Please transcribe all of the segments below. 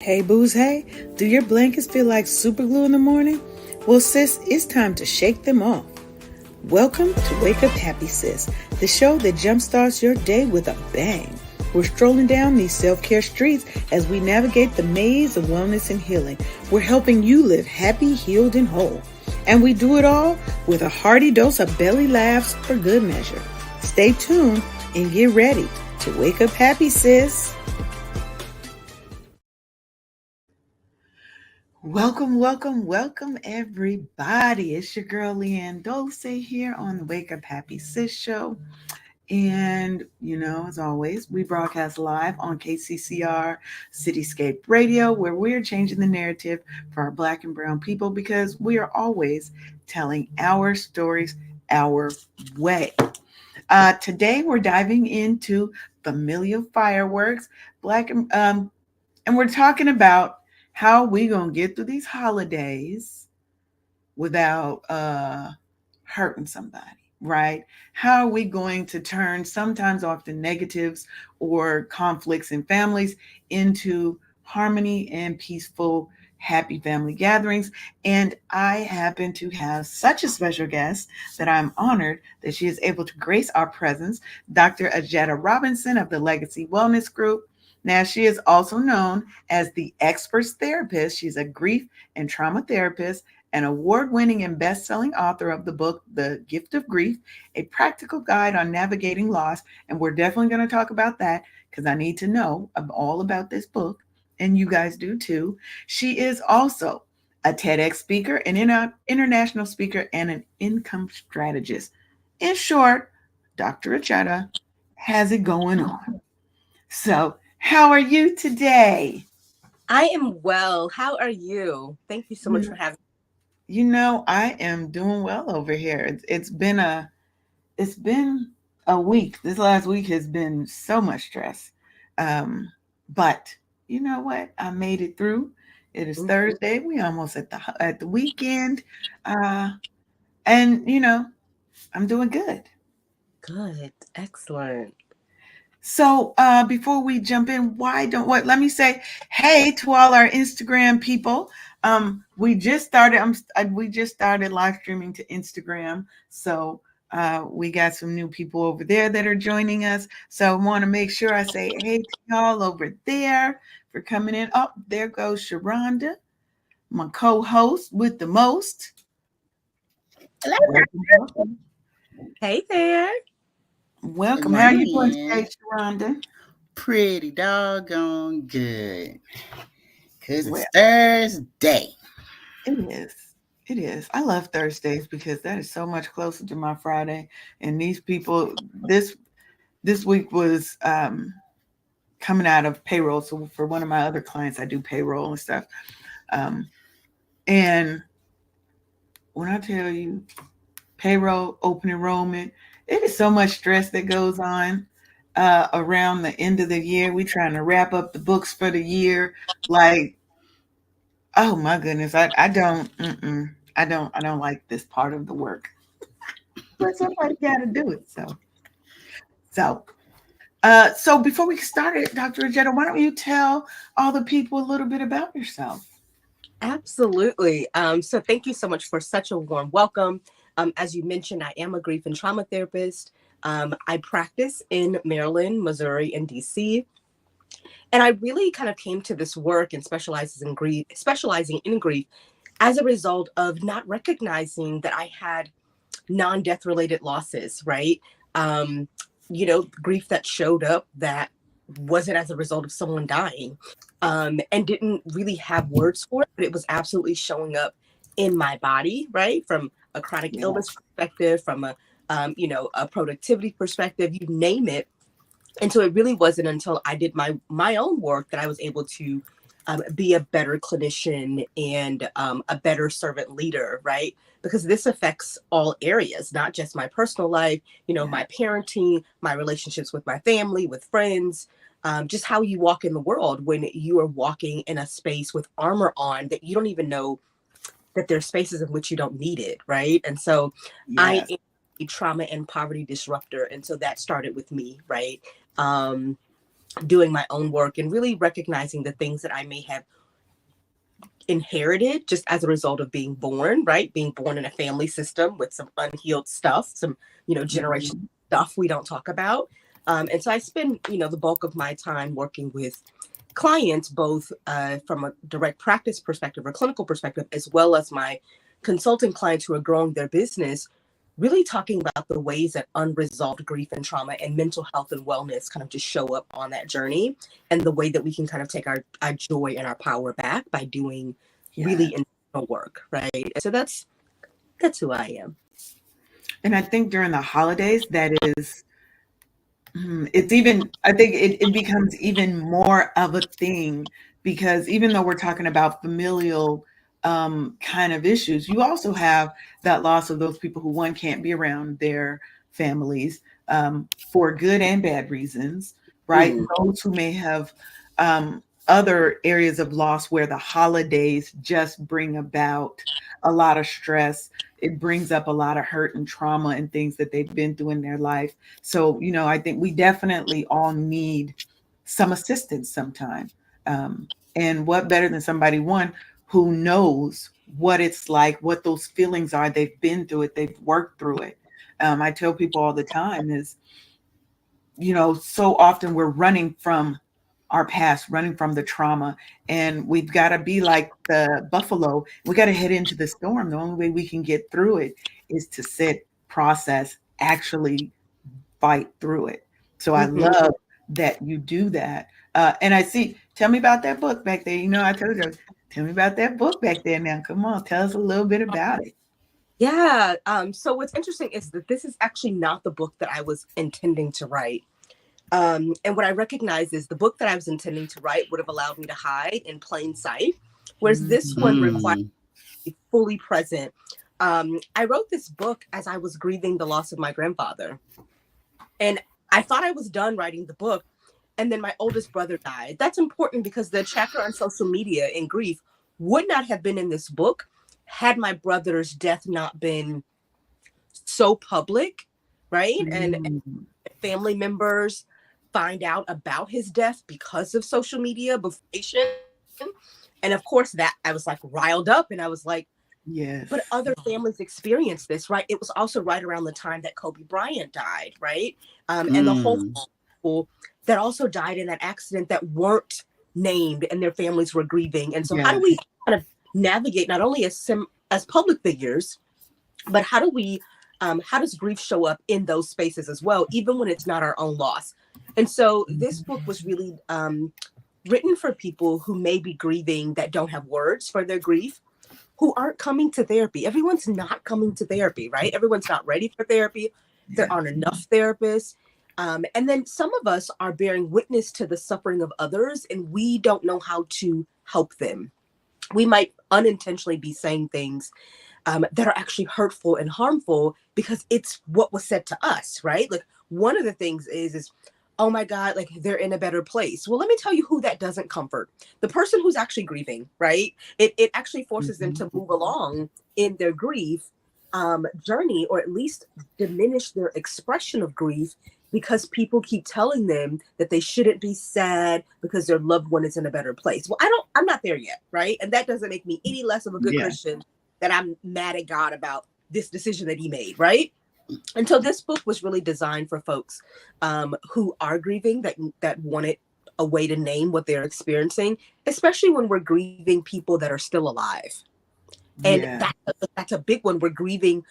Hey booze, hey, do your blankets feel like super glue in the morning? Well sis, it's time to shake them off. Welcome to Wake Up Happy Sis, the show that jumpstarts your day with a bang. We're strolling down these self-care streets as we navigate the maze of wellness and healing. We're helping you live happy, healed, and whole. And we do it all with a hearty dose of belly laughs for good measure. Stay tuned and get ready to wake up happy, sis. Welcome, everybody. It's your girl, Leanne Dulce here on the Wake Up Happy Sis show. And, as always, we broadcast live on KCCR Cityscape Radio, where we're changing the narrative for our Black and Brown people because we are always telling our stories our way. Today, we're diving into Familial Fireworks, and we're talking about how we gonna get through these holidays without hurting somebody, right? How are we going to turn sometimes often negatives or conflicts in families into harmony and peaceful, happy family gatherings? And I happen to have such a special guest that I'm honored that she is able to grace our presence, Dr. Ajetta Robinson of the Legacy Wellness Group. Now, she is also known as the Experts Therapist. She's a grief and trauma therapist, an award-winning and best-selling author of the book, The Gift of Grief, a practical guide on navigating loss. And we're definitely going to talk about that because I need to know all about this book, and you guys do too. She is also a TEDx speaker, an international speaker, and an income strategist. In short, Dr. Ajetta has it going on. So, how are you today? I am well. How are you? Thank you so much for having me. I am doing well over here. It's been a week. This last week has been so much stress. But you know what? I made it through. It is Thursday. We almost at the weekend. And I'm doing good. Good. Excellent. So before we jump in, let me say hey to all our Instagram people. We just started live streaming to Instagram. So we got some new people over there that are joining us. So I want to make sure I say hey to y'all over there for coming in. Oh, there goes Sharonda, my co-host with the most. Welcome. Hey there. Welcome. How are you doing today, Sharonda? Pretty doggone good. Because it's Thursday. It is. I love Thursdays because that is so much closer to my Friday. And these people, this week was coming out of payroll. So for one of my other clients, I do payroll and stuff. And when I tell you payroll, open enrollment, it is so much stress that goes on around the end of the year. We're trying to wrap up the books for the year. Like, oh my goodness, I don't like this part of the work. But somebody got to do it. So before we start, Dr. Ajetta, why don't you tell all the people a little bit about yourself? Absolutely. So thank you so much for such a warm welcome. As you mentioned, I am a grief and trauma therapist. I practice in Maryland, Missouri, and DC. And I really kind of came to this work and specializing in grief as a result of not recognizing that I had non-death related losses, right? Grief that showed up that wasn't as a result of someone dying, and didn't really have words for it, but it was absolutely showing up in my body, right? From a chronic illness perspective, from a productivity perspective, you name it. And so it really wasn't until I did my own work that I was able to be a better clinician and a better servant leader, right? Because this affects all areas, not just my personal life, my parenting, my relationships with my family, with friends, just how you walk in the world when you are walking in a space with armor on that you don't even know that there's spaces in which you don't need it, right? And so I am a trauma and poverty disruptor. And so that started with me, right? doing my own work and really recognizing the things that I may have inherited just as a result of being born, right? Being born in a family system with some unhealed stuff, some, generation Mhm. stuff we don't talk about. And so I spend, the bulk of my time working with clients, both from a direct practice perspective or clinical perspective, as well as my consulting clients who are growing their business, really talking about the ways that unresolved grief and trauma and mental health and wellness kind of just show up on that journey, and the way that we can kind of take our joy and our power back by doing really Yeah. intentional work, right? So that's who I am. And I think during the holidays, that is, it's even, I think it becomes even more of a thing because even though we're talking about familial kind of issues, you also have that loss of those people who, one, can't be around their families for good and bad reasons, right? Mm, Those who may have other areas of loss where the holidays just bring about a lot of stress. It brings up a lot of hurt and trauma and things that they've been through in their life. So, I think we definitely all need some assistance sometime. And what better than somebody, one, who knows what it's like, what those feelings are. They've been through it, they've worked through it. I tell people all the time is, so often we're running from our past, running from the trauma, and we've got to be like the buffalo. We got to head into the storm. The only way we can get through it is to sit, process, actually fight through it. So I mhm. love that you do that. And I see, tell me about that book back there. I told you, tell me about that book back there now. Come on, tell us a little bit about it. Yeah. So what's interesting is that this is actually not the book that I was intending to write. And what I recognize is the book that I was intending to write would have allowed me to hide in plain sight, whereas this Mhm. one requires Mm. me fully present. I wrote this book as I was grieving the loss of my grandfather. And I thought I was done writing the book. And then my oldest brother died. That's important because the chapter on social media and grief would not have been in this book had my brother's death not been so public, right? And Mm. family members find out about his death because of social media before. And of course, that I was like riled up and I was like, but Yes. other families experience this, right? It was also right around the time that Kobe Bryant died, right? And the whole Mm. people that also died in that accident that weren't named and their families were grieving. And so, how do Yes. we kind of navigate not only as public figures, but how does grief show up in those spaces as well, even when it's not our own loss? And so, this book was really written for people who may be grieving that don't have words for their grief, who aren't coming to therapy. Everyone's not coming to therapy, right? Everyone's not ready for therapy. There Yeah. aren't enough therapists. And then some of us are bearing witness to the suffering of others, and we don't know how to help them. We might unintentionally be saying things that are actually hurtful and harmful because it's what was said to us, right? Like one of the things is oh my God, like they're in a better place. Well, let me tell you who that doesn't comfort. The person who's actually grieving, right? It actually forces them Mhm. to move along in their grief journey, or at least diminish their expression of grief because people keep telling them that they shouldn't be sad because their loved one is in a better place. Well, I'm not there yet, right? And that doesn't make me any less of a good Yeah. Christian that I'm mad at God about this decision that he made, right? And so this book was really designed for folks who are grieving, that wanted a way to name what they're experiencing, especially when we're grieving people that are still alive. And Yeah. that's a big one. We're grieving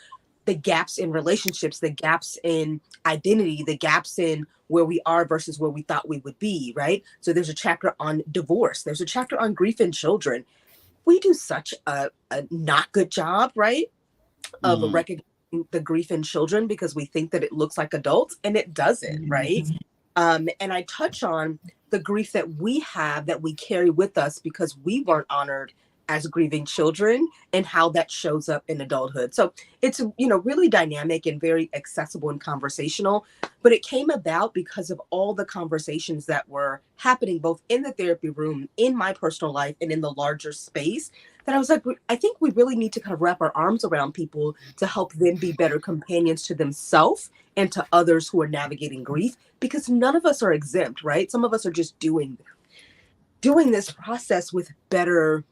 the gaps in relationships, the gaps in identity, the gaps in where we are versus where we thought we would be, right? So there's a chapter on divorce. There's a chapter on grief in children. We do such a not good job, right, of Mm. recognizing the grief in children because we think that it looks like adults and it doesn't, right? Yes. And I touch on the grief that we have that we carry with us because we weren't honored as grieving children and how that shows up in adulthood. So it's, really dynamic and very accessible and conversational, but it came about because of all the conversations that were happening both in the therapy room, in my personal life, and in the larger space, that I was like, I think we really need to kind of wrap our arms around people to help them be better companions to themselves and to others who are navigating grief, because none of us are exempt, right? Some of us are just doing this process with better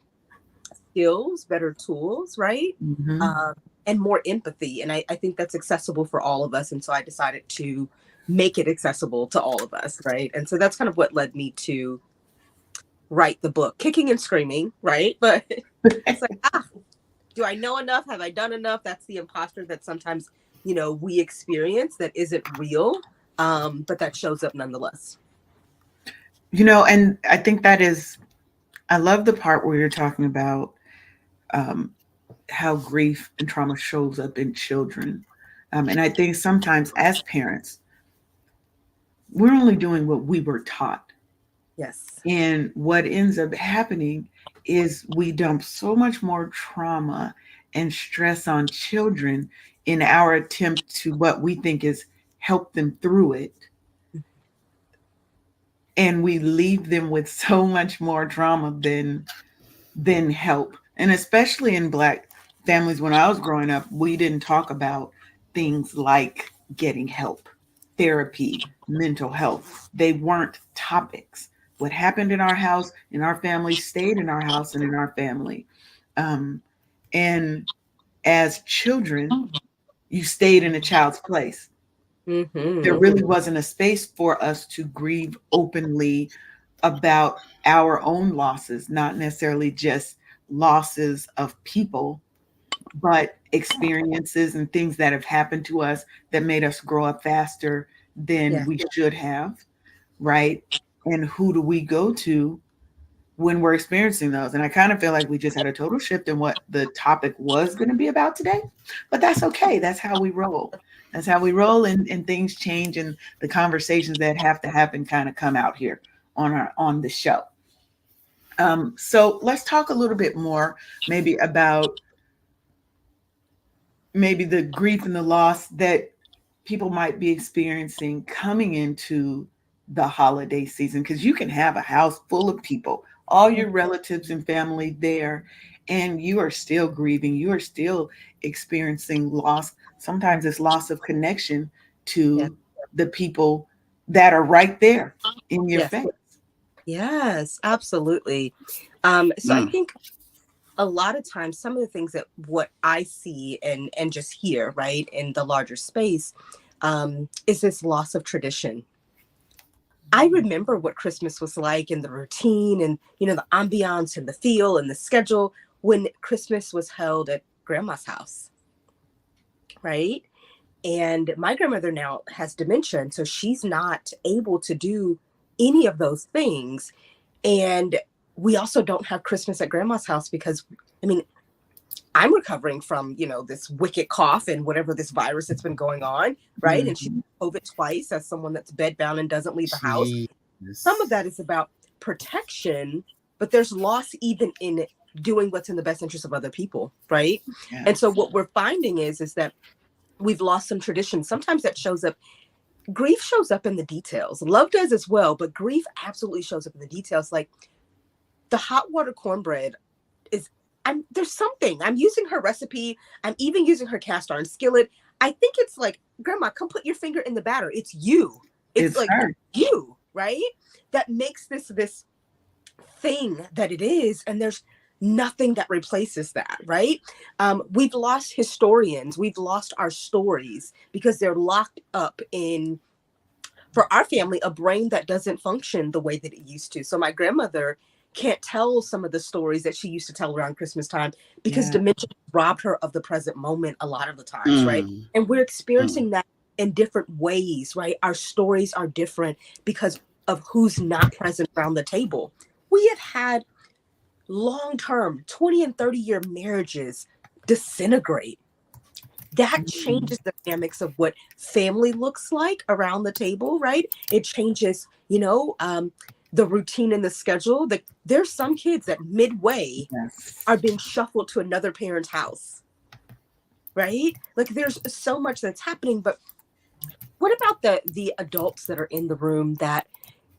skills, better tools, right? Mm-hmm. Um, and more empathy. And I think that's accessible for all of us. And so I decided to make it accessible to all of us, right? And so that's kind of what led me to write the book, kicking and screaming, right? But it's like, do I know enough? Have I done enough? That's the imposter that sometimes, we experience that isn't real, but that shows up nonetheless. And I think I love the part where you're talking about how grief and trauma shows up in children. And I think sometimes as parents, we're only doing what we were taught. Yes. And what ends up happening is we dump so much more trauma and stress on children in our attempt to what we think is help them through it. And we leave them with so much more trauma than help. And especially in Black families, when I was growing up, we didn't talk about things like getting help, therapy, mental health. They weren't topics. What happened in our house, in our family, stayed in our house and in our family. And as children, you stayed in a child's place. Mm-hmm. There really wasn't a space for us to grieve openly about our own losses, not necessarily just losses of people, but experiences and things that have happened to us that made us grow up faster than Yeah. we should have, right? And who do we go to when we're experiencing those? And I kind of feel like we just had a total shift in what the topic was going to be about today, but that's okay. That's how we roll. That's how we roll, and things change, and the conversations that have to happen kind of come out here on the show. So let's talk a little bit more maybe about maybe the grief and the loss that people might be experiencing coming into the holiday season, because you can have a house full of people, all your relatives and family there, and you are still grieving, you are still experiencing loss. Sometimes it's loss of connection Yeah. to the people that are right there in your Yes. face. Yes, absolutely. So I think a lot of times some of the things that what I see and just hear, right, in the larger space, is this loss of tradition. I remember what Christmas was like, and the routine, and the ambiance and the feel and the schedule when Christmas was held at grandma's house, right? And my grandmother now has dementia, and so she's not able to do any of those things. And we also don't have Christmas at grandma's house because, I mean, I'm recovering from, this wicked cough and whatever this virus that's been going on, right? And she Mhm. COVID twice as someone that's bedbound and doesn't leave the house. Jesus. Some of that is about protection, but there's loss even in doing what's in the best interest of other people, right? Yes. And so what we're finding is that we've lost some tradition. Sometimes that shows up. Grief shows up in the details. Love does as well, but grief absolutely shows up in the details. Like the hot water cornbread is, there's something. I'm using her recipe. I'm even using her cast iron skillet. I think it's like, Grandma, come put your finger in the batter. It's you. It's like her. you, right? That makes this thing that it is. And there's nothing that replaces that, right? We've lost historians. We've lost our stories because they're locked up in, for our family, a brain that doesn't function the way that it used to. So my grandmother can't tell some of the stories that she used to tell around Christmas time because dementia robbed her of the present moment a lot of the times, right? And we're experiencing that in different ways, right? Our stories are different because of who's not present around the table. We have had long-term 20 and 30-year marriages disintegrate. That changes the dynamics of what family looks like around the table, right? It changes, the routine and the schedule. There's some kids that midway are being shuffled to another parent's house, right? Like there's so much that's happening. But what about the adults that are in the room that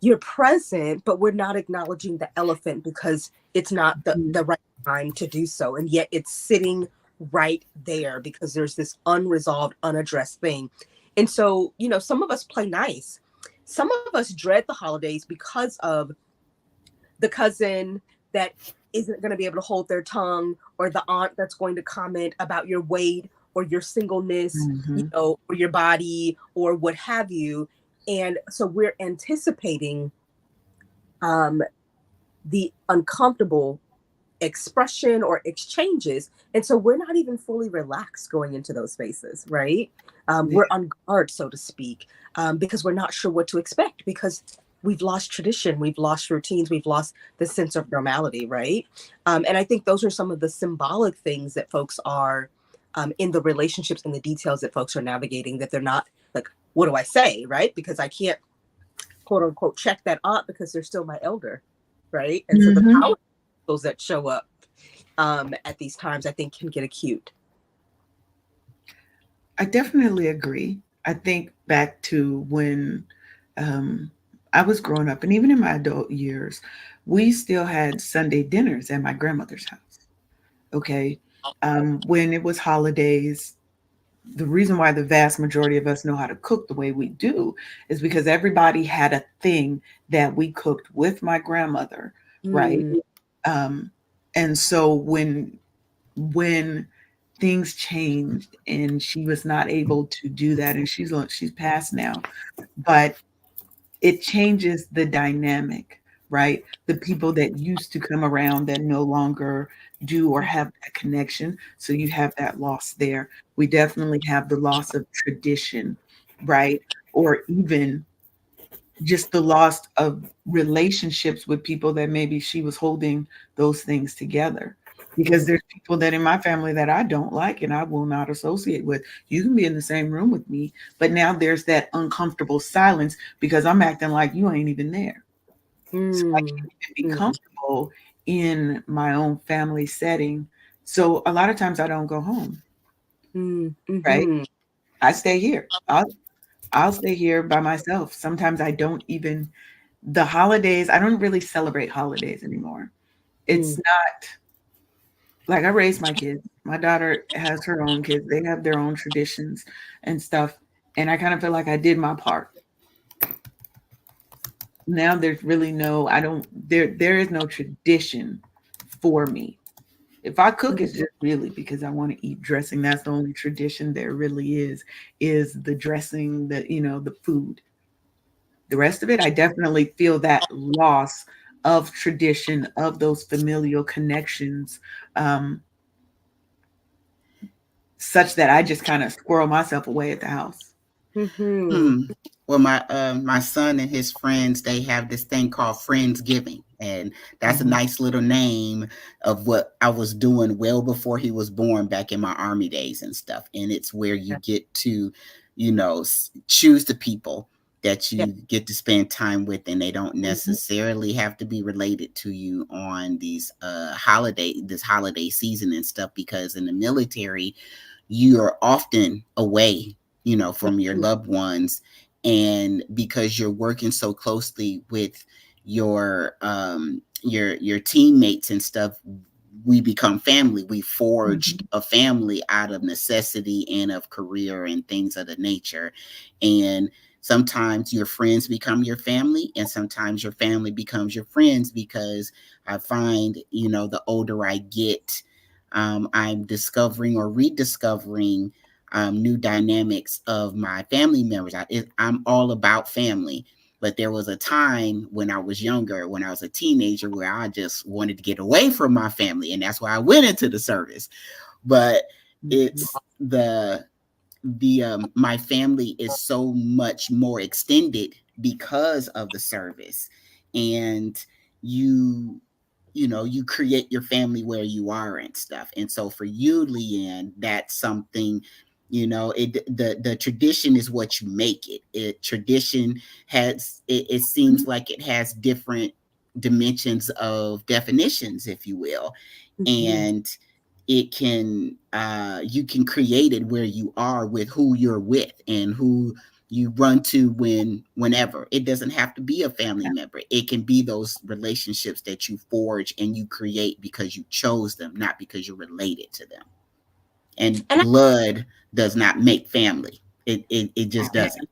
you're present, but we're not acknowledging the elephant because it's not the right time to do so. And yet it's sitting right there because there's this unresolved, unaddressed thing. And so, some of us play nice. Some of us dread the holidays because of the cousin that isn't going to be able to hold their tongue, or the aunt that's going to comment about your weight or your singleness, Mm-hmm. or your body or what have you. And so we're anticipating um, the uncomfortable expression or exchanges. And so we're not even fully relaxed going into those spaces, right? Yeah. We're on guard, so to speak, because we're not sure what to expect, because we've lost tradition, we've lost routines, we've lost the sense of normality, right? And I think those are some of the symbolic things that folks are in the relationships and the details that folks are navigating, that they're not like, what do I say, right? Because I can't, quote unquote, check that aunt because they're still my elder, right? And so the Mm-hmm. power those that show up at these times, I think, can get acute. I definitely agree. I think back to when um, I was growing up, and even in my adult years, we still had Sunday dinners at my grandmother's house. Okay. When it was holidays, the reason why the vast majority of us know how to cook the way we do is because everybody had a thing that we cooked with my grandmother, right? Mm, Um, and so when things changed and she was not able to do that, and she's passed now, but it changes the dynamic, right? The people that used to come around that no longer do or have that connection, so you have that loss there. We definitely have the loss of tradition, right? Or even just the loss of relationships with people that maybe she was holding those things together. Because mm, there's people that in my family that I don't like and I will not associate with. You can be in the same room with me, but now there's that uncomfortable silence because I'm acting like you ain't even there. So I mm, can't even be mm, comfortable in my own family setting. So a lot of times I don't go home, mm, right? mhm, I stay here. I'll stay here by myself. Sometimes I don't even the holidays, I don't really celebrate holidays anymore. It's mm, not like I raised my kids. My daughter has her own kids. They have their own traditions and stuff. And I kind of feel like I did my part. Now there's really no, I don't, there is no tradition for me. If I cook, it's just really because I want to eat dressing. That's the only tradition there really is the dressing, the food. The rest of it, I definitely feel that loss of tradition, of those familial connections, um, such that I just kind of squirrel myself away at the house. mhm, Hmm. Well, my son and his friends, they have this thing called Friendsgiving, and that's a Mhm. nice little name of what I was doing well before he was born back in my army days and stuff. And it's where you yeah, get to, choose the people that yeah, you get to spend time with, and they don't Mhm. necessarily have to be related to you on this holiday season and stuff. Because in the military, you're often away, from your mhm, loved ones, and because you're working so closely with your teammates and stuff, we become family. We forged Mhm. a family out of necessity and of career and things of the nature. And sometimes your friends become your family, and sometimes your family becomes your friends, because I find, the older I get, I'm discovering or rediscovering new dynamics of my family members. I'm all about family. But there was a time when I was younger, when I was a teenager, where I just wanted to get away from my family. And that's why I went into the service. But Mhm. it's my family is so much more extended because of the service. And you you create your family where you are and stuff. And so for you, Leanne, that's something, the tradition is what you make it. Tradition it seems like it has different dimensions of definitions, if you will. mhm. And it can you can create it where you are with who you're with and who you run to whenever. It doesn't have to be a family member. It can be those relationships that you forge and you create because you chose them, not because you're related to them. And And blood does not make family. It just doesn't.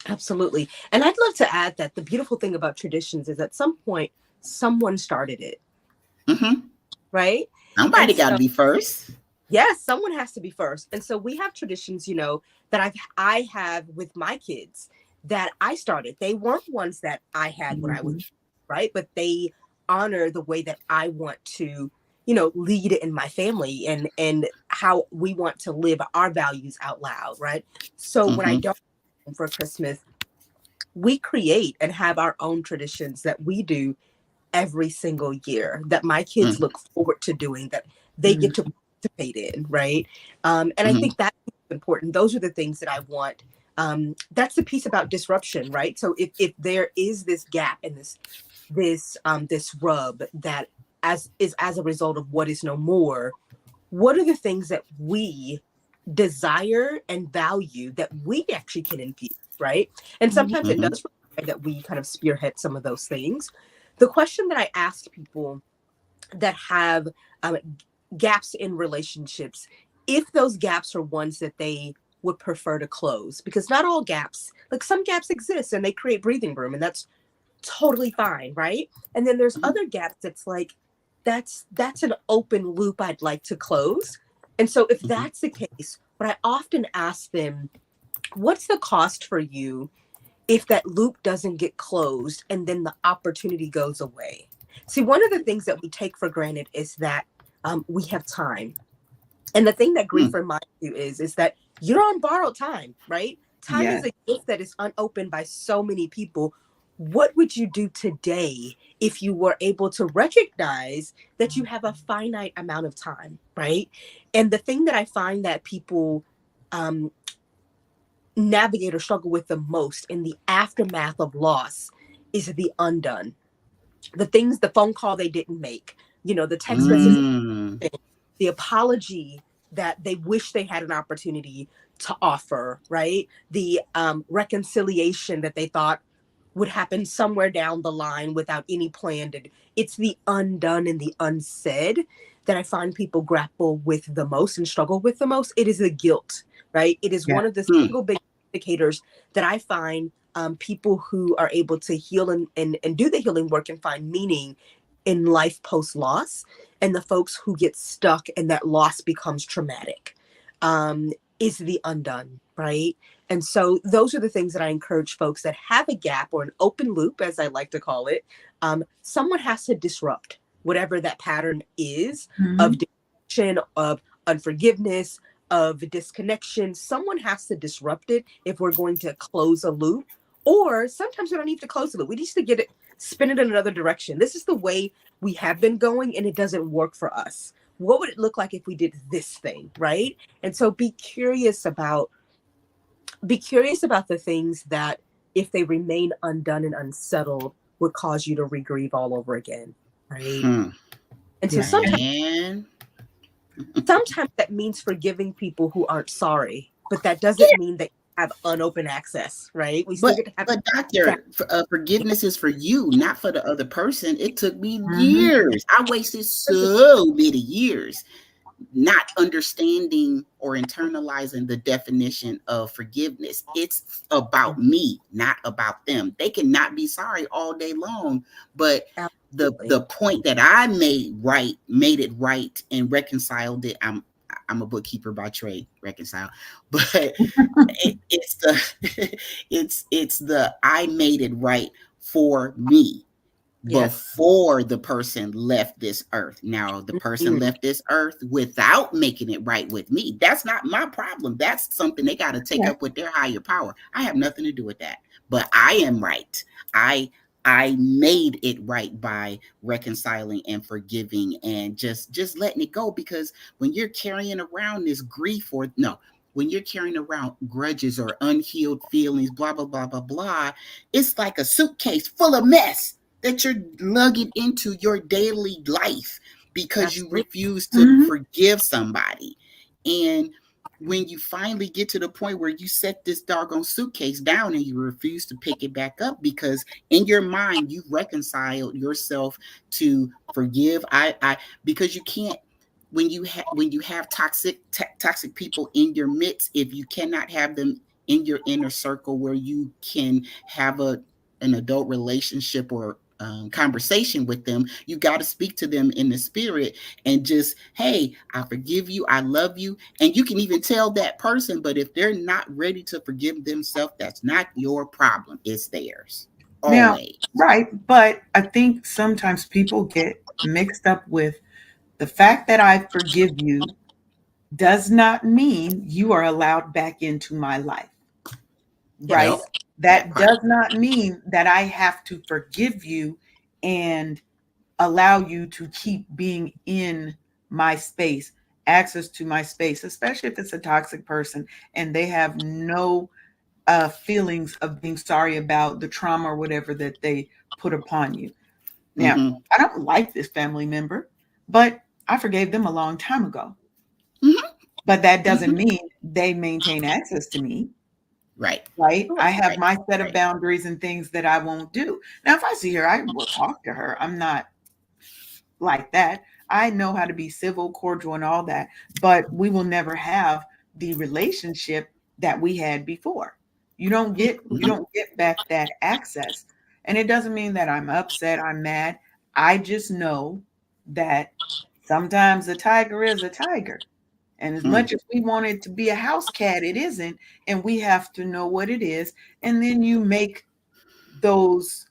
Absolutely. And I'd love to add that the beautiful thing about traditions is at some point someone started it, Hmm. right? And Somebody got to so be first. yes, someone has to be first. And so we have traditions, that I have with my kids that I started. They weren't ones that I had when I was, Mhm. right? But they honor the way that I want to, lead in my family and how we want to live our values out loud, right? So when I Hmm. don't for Christmas, we create and have our own traditions that we do every single year that my kids Hmm. look forward to doing, that they get to Mhm. participate in, right? And I Hmm. think that's important. Those are the things that I want. That's the piece about disruption, right? So if there is this gap and this rub that as a result of what is no more, what are the things that we desire and value that we actually can infuse, right? And sometimes it Hmm. does require that we kind of spearhead some of those things. The question that I asked people that have um, gaps in relationships, if those gaps are ones that they would prefer to close, because not all gaps, like some gaps exist and they create breathing room, and that's totally fine, right? And then there's other gaps that's like, that's an open loop I'd like to close. And so if Hmm. that's the case, what I often ask them, what's the cost for you if that loop doesn't get closed and then the opportunity goes away? See, one of the things that we take for granted is that we have time. And the thing that grief reminds you is that you're on borrowed time, right? Time is Yes. a gift that is unopened by so many people. What would you do today if you were able to recognize that you have a finite amount of time, right? And the thing that I find that people um, navigate or struggle with the most in the aftermath of loss is the undone. The things, the phone call they didn't make, the text message, Mm. the apology that they wish they had an opportunity to offer, right? The reconciliation that they thought would happen somewhere down the line without any plan. It's the undone and the unsaid that I find people grapple with the most and struggle with the most. It is the guilt, right? It is Yeah. one of the Mm. single big indicators that I find people who are able to heal and do the healing work and find meaning in life post loss, and the folks who get stuck and that loss becomes traumatic, um, is the undone, right? And so those are the things that I encourage folks that have a gap or an open loop, as I like to call it. Someone has to disrupt whatever that pattern is of Mhm. disconnection, of unforgiveness, of disconnection. Someone has to disrupt it if we're going to close a loop. Or sometimes we don't need to close the loop. We need to get it, spin it in another direction. This is the way we have been going and it doesn't work for us. What would it look like if we did this thing, right? And so be curious about the things that, if they remain undone and unsettled, would cause you to regrieve all over again, right? Hmm. And so Yeah. sometimes And Man. sometimes that means forgiving people who aren't sorry, but that doesn't mean that you have unopened access, right? We still But get to have but that. doctor, forgiveness is for you, not for the other person. It took me mhm. years. I wasted so many years not understanding or internalizing the definition of forgiveness. It's about me, not about them. They cannot be sorry all day long, but Absolutely. the point that I made it right and reconciled it. I'm a bookkeeper by trade, reconcile, but it's the it's the I made it right for me Yes. before the person left this earth. Now, the person Mm, left this earth without making it right with me. That's not my problem. That's something they got to take Yeah. up with their higher power. I have nothing to do with that. But I am right. I made it right by reconciling and forgiving and just letting it go, because when you're carrying around this grief, or no, when you're carrying around grudges or unhealed feelings, blah blah blah blah blah, it's like a suitcase full of mess that you're lugging into your daily life because you absolutely. refuse to Mhm. forgive somebody. And when you finally get to the point where you set this doggone suitcase down and you refuse to pick it back up because in your mind you've reconciled yourself to forgive, I because you can't, when you have toxic people in your midst, if you cannot have them in your inner circle where you can have an adult relationship or conversation with them, you got to speak to them in the spirit and just, hey, I forgive you, I love you. And you can even tell that person, but if they're not ready to forgive themselves, that's not your problem, it's theirs. Now, Always. right, but I think sometimes people get mixed up with the fact that I forgive you does not mean you are allowed back into my life, right? Well, that That part. does not mean that I have to forgive you and allow you to keep being in my space, access to my space, especially if it's a toxic person and they have no feelings of being sorry about the trauma or whatever that they put upon you. Now, Mm-hmm. I don't like this family member, but I forgave them a long time ago. Mm-hmm. But that doesn't Mm-hmm. mean they maintain access to me, Right. right? I have Right. my set of Right. boundaries and things that I won't do. Now, if I see her, I will talk to her. I'm not like that. I know how to be civil, cordial, and all that, but we will never have the relationship that we had before. You Mm-hmm. don't get back that access. And it doesn't mean that I'm upset, I'm mad. I just know that sometimes a tiger is a tiger. And as Hmm. much as we want it to be a house cat, it isn't. And we have to know what it is. And then you make those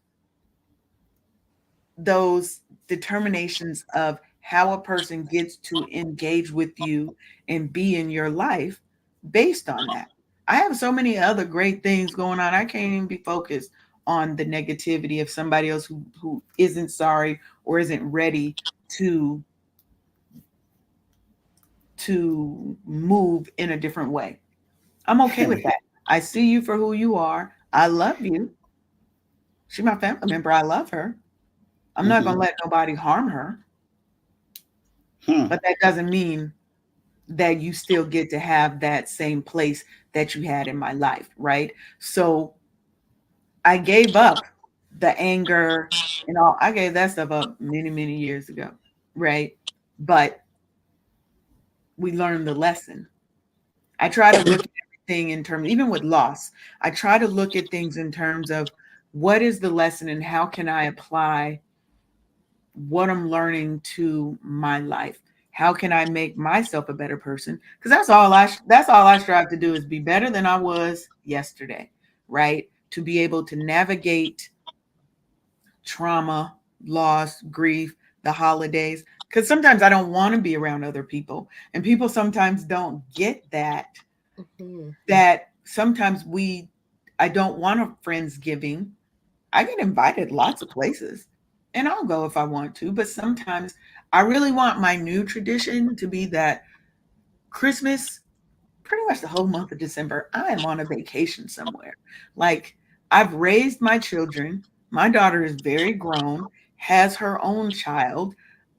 those determinations of how a person gets to engage with you and be in your life based on that. I have so many other great things going on. I can't even be focused on the negativity of somebody else who isn't sorry or isn't ready to to move in a different way. I'm okay with that. I see you for who you are. I love you. She's my family member. I love her. I'm not Mm-hmm. going to let nobody harm her, Hmm. but that doesn't mean that you still get to have that same place that you had in my life, right? So I gave up the anger and all. I gave that stuff up many, many years ago, right? But we learned the lesson. I try to look at everything in terms, even with loss, I try to look at things in terms of what is the lesson and how can I apply what I'm learning to my life. How can I make myself a better person? Because that's all I strive to do is be better than I was yesterday, right? To be able to navigate trauma, loss, grief, the holidays. Because sometimes I don't want to be around other people, and people sometimes don't get Mhm. that sometimes I don't want a friendsgiving. I get invited lots of places and I'll go if I want to, but sometimes I really want my new tradition to be that Christmas, pretty much the whole month of December, I am on a vacation somewhere. Like, I've raised my children. My daughter is very grown, has her own child.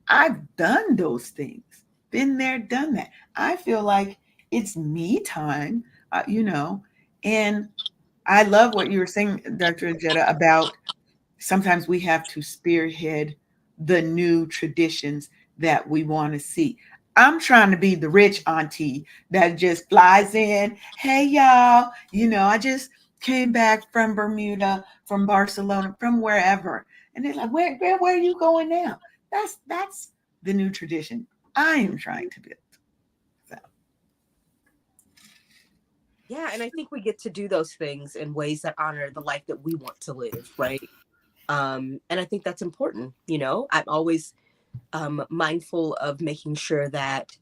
I've done those things, been there, done that. I feel like it's me time, you know, and I love what you were saying, Dr. Ajetta, about sometimes we have to spearhead the new traditions that we want to see. I'm trying to be the rich auntie that just flies in. Hey, y'all, I just came back from Bermuda, from Barcelona, from wherever. And they're like, where are you going now? That's the new tradition I am trying to build. So, Yeah, and I think we get to do those things in ways that honor the life that we want to live, right? And I think that's important. I'm always mindful of making sure that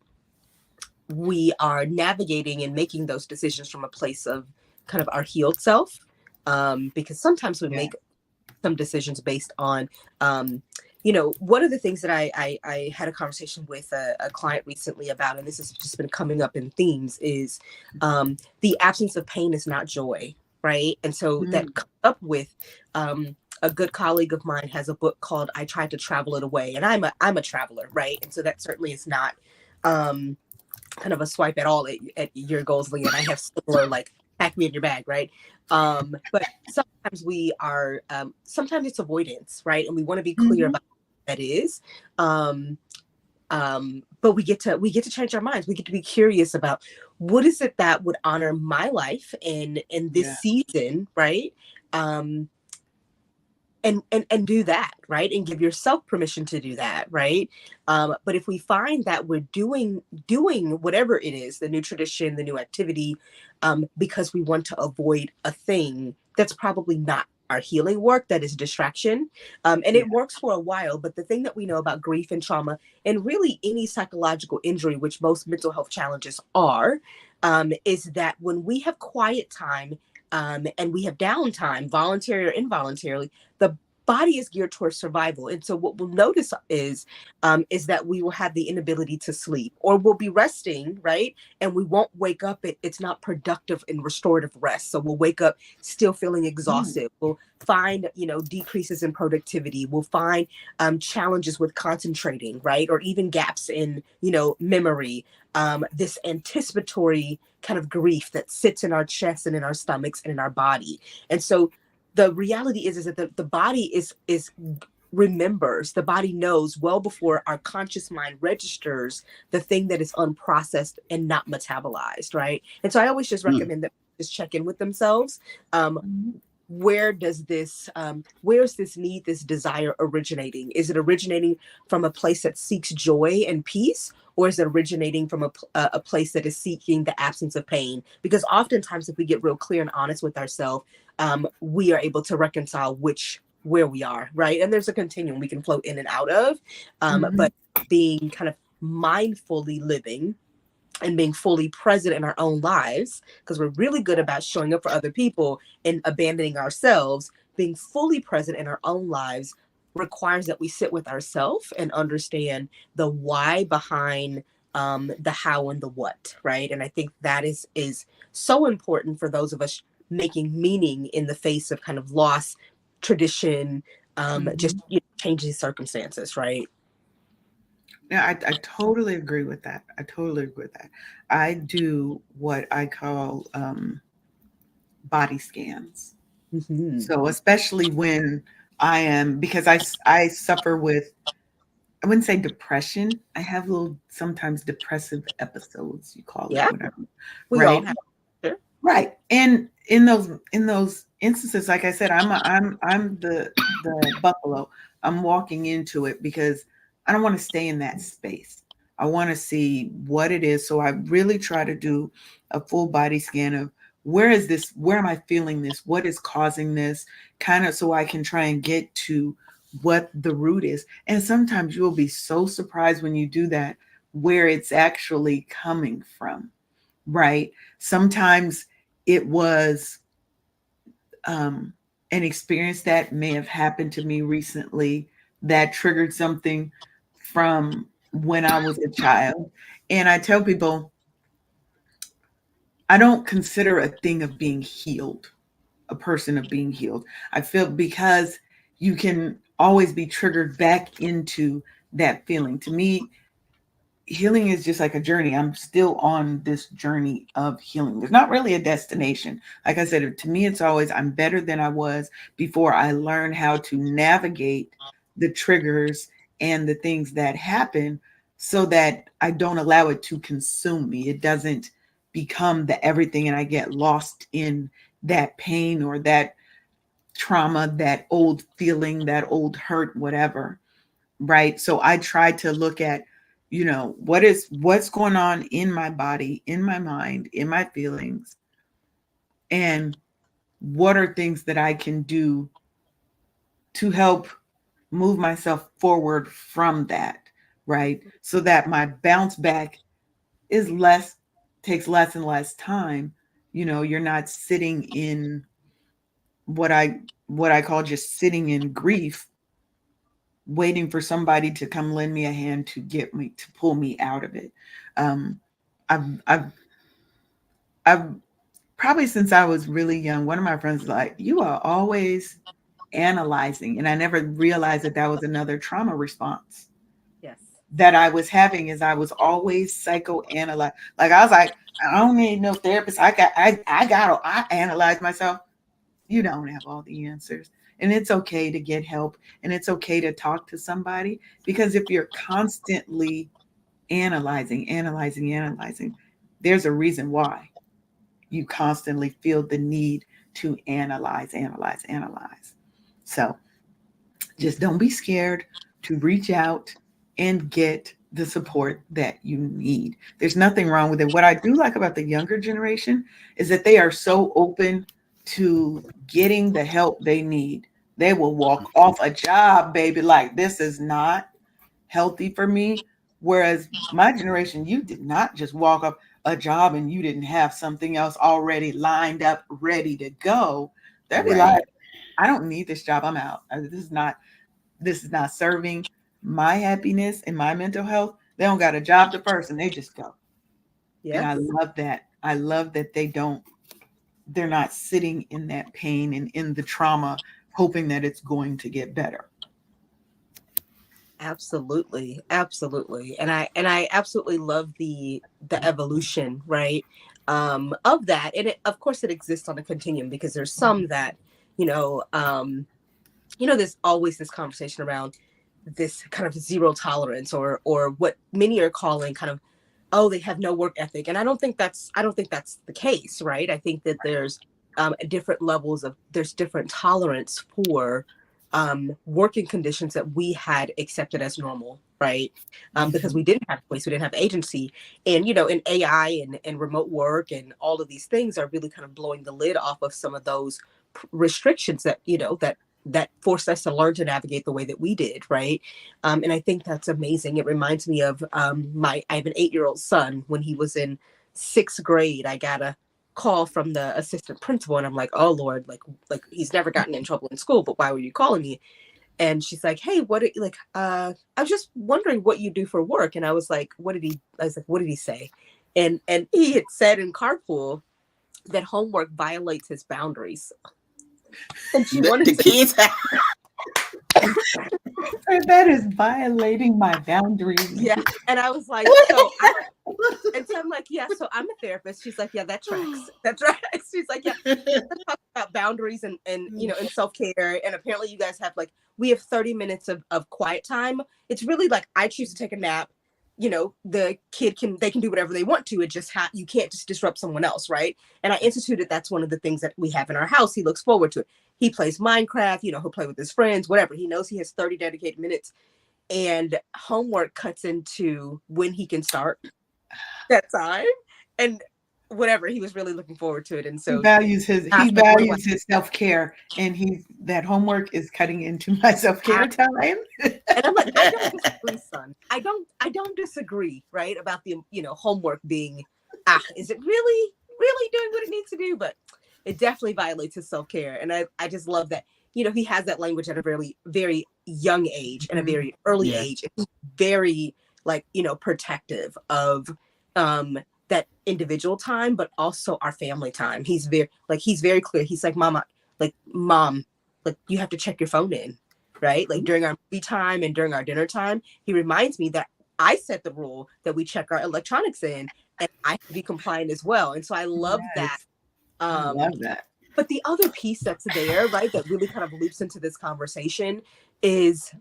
we are navigating and making those decisions from a place of kind of our healed self. Because sometimes we yeah. make some decisions based on, one of the things that I had a conversation with a client recently about, and this has just been coming up in themes, is the absence of pain is not joy, right? And so Mm, that comes up with a good colleague of mine has a book called I Tried to Travel It Away. And I'm a traveler, right? And so that certainly is not um, kind of a swipe at all at your goals, Leah. And I have similar, like, pack me in your bag, right? But sometimes we are, sometimes it's avoidance, right? And we want to be clear mhm. about what that is. Um, But we get to change our minds. We get to be curious about what is it that would honor my life in this Yeah. season, right? Um, and do that, right, and give yourself permission to do that, right. But if we find that we're doing whatever it is, the new tradition, the new activity, because we want to avoid a thing, that's probably not our healing work, that is distraction. And Yeah. it works for a while, but the thing that we know about grief and trauma, and really any psychological injury, which most mental health challenges are, is that when we have quiet time, and we have downtime, voluntary or involuntarily, the body is geared towards survival. And so what we'll notice is that we will have the inability to sleep, or we'll be resting, right? And we won't wake up. It's not productive and restorative rest. So we'll wake up still feeling Mm. exhausted. We'll find, decreases in productivity. We'll find challenges with concentrating, right? Or even gaps in, memory. This anticipatory kind of grief that sits in our chest and in our stomachs and in our body. And so the reality is that the body is remembers, the body knows well before our conscious mind registers the thing that is unprocessed and not metabolized, right. And so I always just Mm. recommend that just check in with themselves. Mhm. Where's this need, this desire originating? Is it originating from a place that seeks joy and peace, or is it originating from a place that is seeking the absence of pain? Because oftentimes if we get real clear and honest with ourselves, we are able to reconcile where we are, right. And there's a continuum we can float in and out of, Mhm. but being kind of mindfully living and being fully present in our own lives, because we're really good about showing up for other people and abandoning ourselves. Being fully present in our own lives requires that we sit with ourselves and understand the why behind the how and the what, right. And I think that is so important for those of us making meaning in the face of kind of loss, tradition, just Mhm. changing circumstances, right. Yeah, I totally agree with that. I totally agree with that. I do what I call body scans. Mm-hmm. So especially when I am, because I suffer with, I wouldn't say depression. I have little sometimes depressive episodes, you call it, Yeah, whatever. we all Right. have. Sure. Right. And in those instances, like I said, I'm the buffalo. I'm walking into it because I don't want to stay in that space. I want to see what it is. So I really try to do a full body scan of where is this, where am I feeling this? What is causing this? Kind of so I can try and get to what the root is. And sometimes you'll be so surprised when you do that where it's actually coming from, right? Sometimes it was an experience that may have happened to me recently that triggered something from when I was a child. And I tell people, I don't consider a thing of being healed, a person of being healed. I feel because you can always be triggered back into that feeling. To me, healing is just like a journey. I'm still on this journey of healing. There's not really a destination. Like I said, to me, it's always I'm better than I was before I learned how to navigate the triggers and the things that happen so that I don't allow it to consume me. It doesn't become the everything and I get lost in that pain or that trauma, that old feeling, that old hurt, whatever, right? So I try to look at, what's going on in my body, in my mind, in my feelings, and what are things that I can do to help move myself forward from that, right? So that my bounce back is less, takes less and less time. You're not sitting in what I call just sitting in grief, waiting for somebody to come lend me a hand to get me to pull me out of it. Um, I've I've probably since I was really young, one of my friends was like, "You are always analyzing," and I never realized that that was another trauma response Yes. that I was having. Is I was always psychoanalyze. Like I was like, I don't need no therapist. I analyze myself. You don't have all the answers. And it's okay to get help and it's okay to talk to somebody because if you're constantly analyzing. There's a reason why you constantly feel the need to analyze. So just don't be scared to reach out and get the support that you need. There's nothing wrong with it. What I do like about the younger generation is that they are so open to getting the help they need. They will walk off a job, baby, like this is not healthy for me. Whereas my generation, you did not just walk up a job and you didn't have something else already lined up, ready to go. They'd be Right. like, I don't need this job. I'm out. This is not serving my happiness and my mental health. They don't got a job to first and they just go. And I Yes. love that. I love that they're not sitting in that pain and in the trauma, hoping that it's going to get better. Absolutely, absolutely, and I absolutely love the evolution, right, of that, and of course it exists on a continuum because there's some that, you know, there's always this conversation around this kind of zero tolerance, or what many are calling kind of, oh, they have no work ethic, and I don't think that's the case, right? I think that there's different levels of there's different tolerance for working conditions that we had accepted as normal, right? Because we didn't have voice, we didn't have agency, and in AI and remote work and all of these things are really kind of blowing the lid off of some of those restrictions that that forced us to learn to navigate the way that we did, right? And I think that's amazing. It reminds me of I have an 8-year-old son. When he was in 6th grade, I got a call from the assistant principal, and I'm like, oh Lord, like he's never gotten in trouble in school, but why were you calling me? And she's like, hey, I was just wondering what you do for work. And I was like, what did he say? And he had said in carpool that homework violates his boundaries. And she wanted The to, kids That is violating my boundaries. yeah. And I was like, and so I'm like, yeah, so I'm a therapist. She's like, yeah, that tracks. That tracks. She's like, yeah, let's talk about boundaries and self-care. And apparently you guys have we have 30 minutes of quiet time. It's really like I choose to take a nap. The kid they can do whatever they want to. It just you can't just disrupt someone else, right? And I instituted that's one of the things that we have in our house. He looks forward to it. He plays Minecraft, he'll play with his friends, whatever. He knows he has 30 dedicated minutes, and homework cuts into when he can start that time, and whatever, he was really looking forward to it. And He so values his he asked, like, what do I values his self-care, and that homework is cutting into my self-care time. and I'm like, I don't disagree, son. I don't disagree, right? About the homework being is it really doing what it needs to do? But it definitely violates his self-care. And I just love that, he has that language at a very, very young age and a very early Yeah. age. He's very protective of that individual time, but also our family time. He's very clear. He's like, mom, you have to check your phone in, right? Like during our movie time and during our dinner time. He reminds me that I set the rule that we check our electronics in, and I have to be compliant as well. And so I love that. Yes, I love that. But the other piece that's there, right, that really kind of loops into this conversation is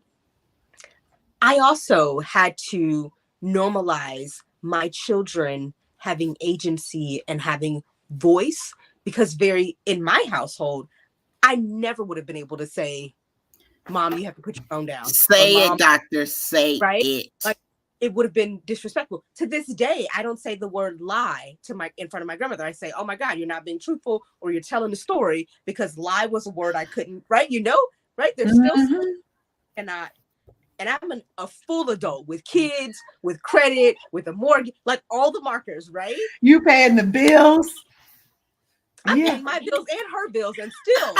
I also had to normalize my children having agency and having voice, because in my household, I never would have been able to say, Mom, you have to put your phone down. Say Or, Mom, it, doctor. Say right? it. Like, it would have been disrespectful. To this day, I don't say the word lie in front of my grandmother. I say, oh my God, you're not being truthful, or you're telling the story, because lie was a word I couldn't, right? Right? There's still cannot. And I'm a full adult with kids, with credit, with a mortgage, like all the markers, right? You paying the bills. I'm Yeah. paying my bills and her bills, and still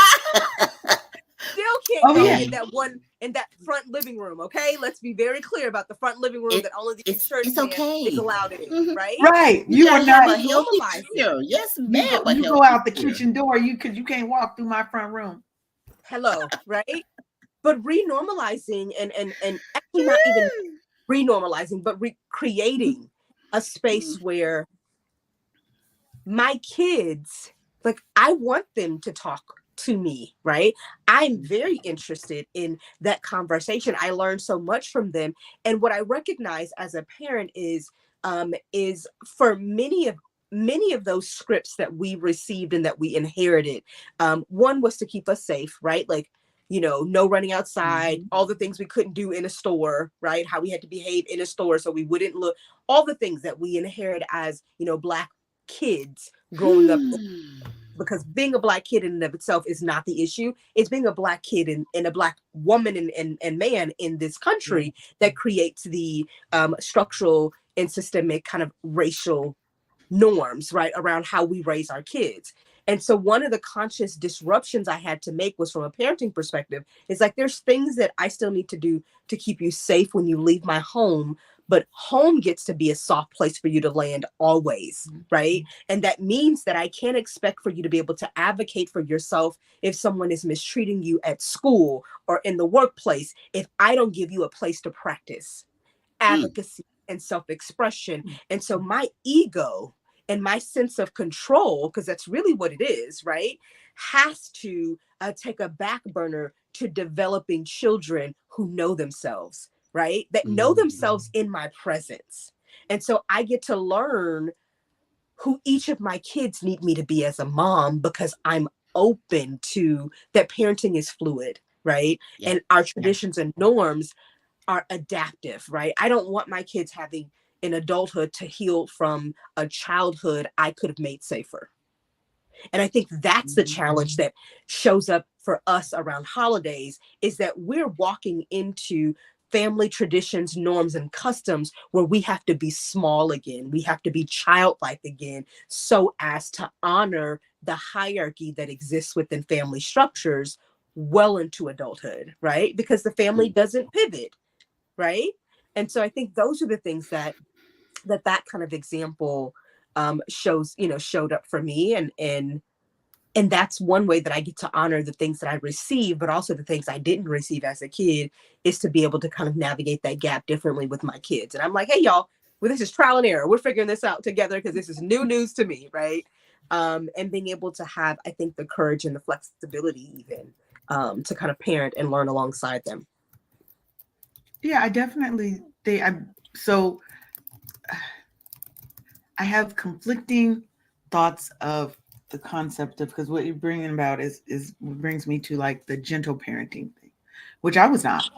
can't go in that front living room. Okay, let's be very clear about the front living room that only the church it's man okay. is allowed in, right? Right. You You are gotta have not a healthy normalized chair. Yes, ma'am. you go out the kitchen door, you can't walk through my front room. Hello, right? But renormalizing and actually not even renormalizing, but creating a space where my kids, I want them to talk to me, right? I'm very interested in that conversation. I learned so much from them. And what I recognize as a parent is for many of those scripts that we received and that we inherited, one was to keep us safe, right? Like, no running outside, Mhm. all the things we couldn't do in a store, right? How we had to behave in a store so we wouldn't look, all the things that we inherit as, Black kids growing up, because being a Black kid in and of itself is not the issue. It's being a Black kid and a Black woman and man in this Yeah. country that creates the structural and systemic kind of racial norms, right, around how we raise our kids. And so one of the conscious disruptions I had to make was from a parenting perspective. It's like there's things that I still need to do to keep you safe when you leave my home, but home gets to be a soft place for you to land always, right? And that means that I can't expect for you to be able to advocate for yourself if someone is mistreating you at school or in the workplace, if I don't give you a place to practice Mm. advocacy and self-expression. And so my ego and my sense of control, because that's really what it is, right, has to take a back burner to developing children who know themselves, right, that know Mm. themselves in my presence. And so I get to learn who each of my kids need me to be as a mom, because I'm open to that. Parenting is fluid, right? Yeah. And our Yeah. traditions and norms are adaptive, right? I don't want my kids having an adulthood to heal from a childhood I could have made safer. And I think that's the Mhm. challenge that shows up for us around holidays, is that we're walking into family traditions, norms, and customs where we have to be small again. We have to be childlike again, so as to honor the hierarchy that exists within family structures well into adulthood, right? Because the family Mm. doesn't pivot, right? And so I think those are the things that kind of example showed up for me, and that's one way that I get to honor the things that I receive, but also the things I didn't receive as a kid, is to be able to kind of navigate that gap differently with my kids. And I'm like, hey, y'all, well, this is trial and error. We're figuring this out together because this is new news to me, right? And being able to have, I think, the courage and the flexibility even to kind of parent and learn alongside them. Yeah, I definitely think so I have conflicting thoughts of the concept of, because what you're bringing about is what brings me to like the gentle parenting thing, which I was not.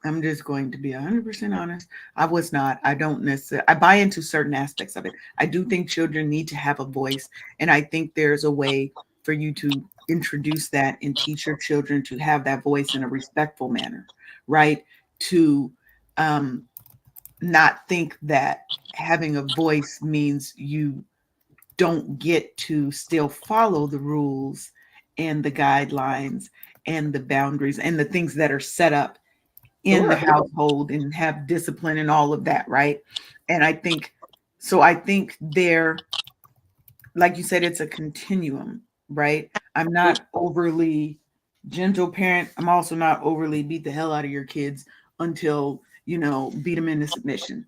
I'm just going to be 100% honest. I was not. I don't necessarily, I buy into certain aspects of it. I do think children need to have a voice. And I think there's a way for you to introduce that and teach your children to have that voice in a respectful manner, right? To um, not think that having a voice means you don't get to still follow the rules and the guidelines and the boundaries and the things that are set up in the Sure. household and have discipline and all of that, right? And I think so. I think there, like you said, it's a continuum, right? I'm not overly gentle parent. I'm also not overly beat the hell out of your kids until, beat them into submission,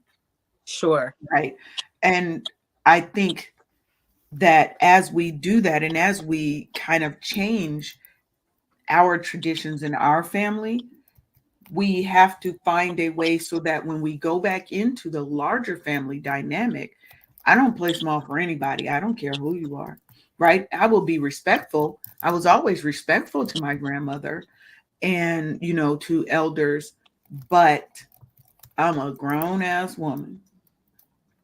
Sure. right? And I think that as we do that and as we kind of change our traditions in our family, we have to find a way so that when we go back into the larger family dynamic, I don't play small for anybody. I don't care who you are, right? I will be respectful. I was always respectful to my grandmother and, to elders, but I'm a grown ass woman.